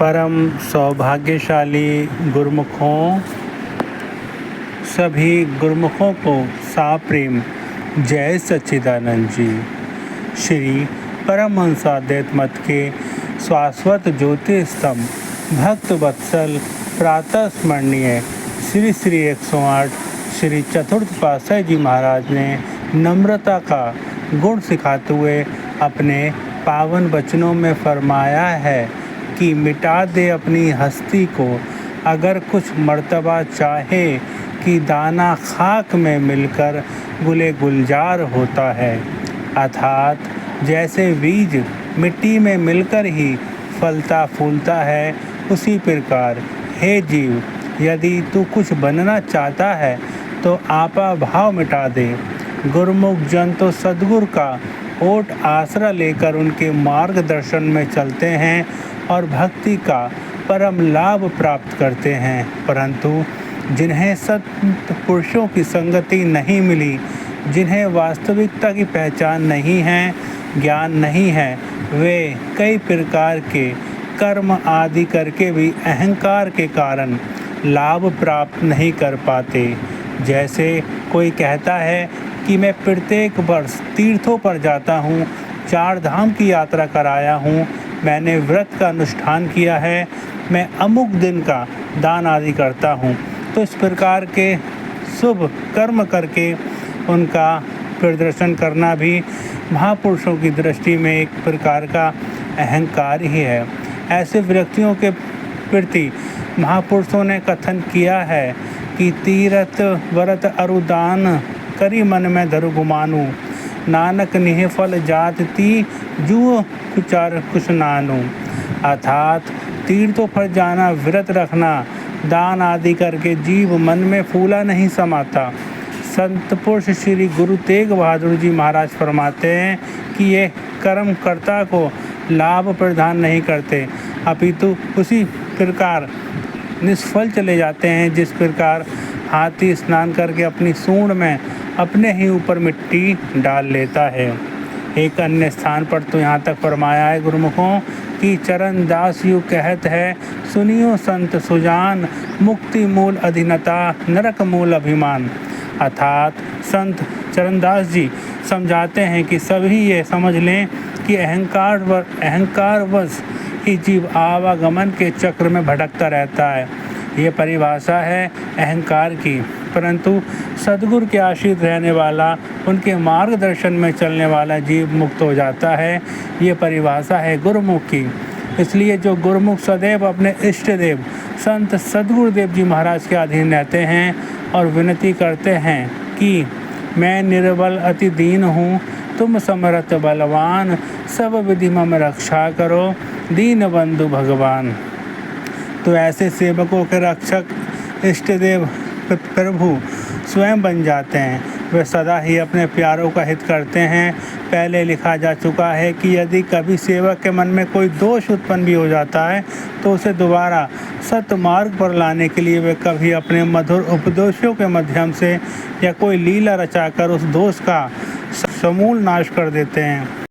परम सौभाग्यशाली गुरुमुखों, सभी गुरुमुखों को साप्रेम जय सच्चिदानंद जी। श्री परमहंस अद्वैत मत के शाश्वत ज्योति स्तंभ भक्त वत्सल प्रातः स्मरणीय श्री श्री 108 श्री चतुर्थ पातशाही जी महाराज ने नम्रता का गुण सिखाते हुए अपने पावन वचनों में फरमाया है कि मिटा दे अपनी हस्ती को, अगर कुछ मर्तबा चाहे कि दाना खाक में मिलकर गुले गुलजार होता है। अर्थात जैसे बीज मिट्टी में मिलकर ही फलता फूलता है, उसी प्रकार हे जीव, यदि तू कुछ बनना चाहता है तो आपा भाव मिटा दे। गुरुमुख जन तो सद्गुरु का ओट आसरा लेकर उनके मार्गदर्शन में चलते हैं और भक्ति का परम लाभ प्राप्त करते हैं, परंतु जिन्हें संत पुरुषों की संगति नहीं मिली, जिन्हें वास्तविकता की पहचान नहीं है, ज्ञान नहीं है, वे कई प्रकार के कर्म आदि करके भी अहंकार के कारण लाभ प्राप्त नहीं कर पाते। जैसे कोई कहता है कि मैं प्रत्येक वर्ष तीर्थों पर जाता हूँ, 4 धाम की यात्रा कराया हूँ, मैंने व्रत का अनुष्ठान किया है, मैं अमुक दिन का दान आदि करता हूँ। तो इस प्रकार के शुभ कर्म करके उनका प्रदर्शन करना भी महापुरुषों की दृष्टि में एक प्रकार का अहंकार ही है। ऐसे व्यक्तियों के प्रति महापुरुषों ने कथन किया है कि तीरथ व्रत अरुदान करी मन में धरु गुमानू, नानक निह फल जात ती जू कुचार कुछ नानू। अर्थात तीर्थों पर जाना, व्रत रखना, दान आदि करके जीव मन में फूला नहीं समाता। संत पुरुष श्री गुरु तेग बहादुर जी महाराज फरमाते हैं कि ये कर्म कर्ता को लाभ प्रदान नहीं करते, अपितु उसी प्रकार निष्फल चले जाते हैं जिस प्रकार हाथी स्नान करके अपनी सूंड में अपने ही ऊपर मिट्टी डाल लेता है। एक अन्य स्थान पर तो यहाँ तक फरमाया है गुरुमुखों कि चरण दास यू कहत है, सुनियो संत सुजान, मुक्ति मूल अधीनता नरक मूल अभिमान। अर्थात संत चरणदास जी समझाते हैं कि सभी ये समझ लें कि अहंकारवश ही जीव आवागमन के चक्र में भटकता रहता है। ये परिभाषा है अहंकार की, परंतु सद्गुरु के आश्रित रहने वाला, उनके मार्गदर्शन में चलने वाला जीव मुक्त हो जाता है। ये परिभाषा है गुरुमुख की। इसलिए जो गुरुमुख सदैव अपने इष्ट देव संत सद्गुरुदेव जी महाराज के अधीन रहते हैं और विनती करते हैं कि मैं निर्बल अति दीन हूँ, तुम समर्थ बलवान, सब विधि मम रक्षा करो, दीन बंधु भगवान। तो ऐसे सेवकों के रक्षक इष्ट देव प्रभु स्वयं बन जाते हैं। वे सदा ही अपने प्यारों का हित करते हैं। पहले लिखा जा चुका है कि यदि कभी सेवक के मन में कोई दोष उत्पन्न भी हो जाता है तो उसे दोबारा सत्य मार्ग पर लाने के लिए वे कभी अपने मधुर उपदेशों के माध्यम से या कोई लीला रचाकर उस दोष का समूल नाश कर देते हैं।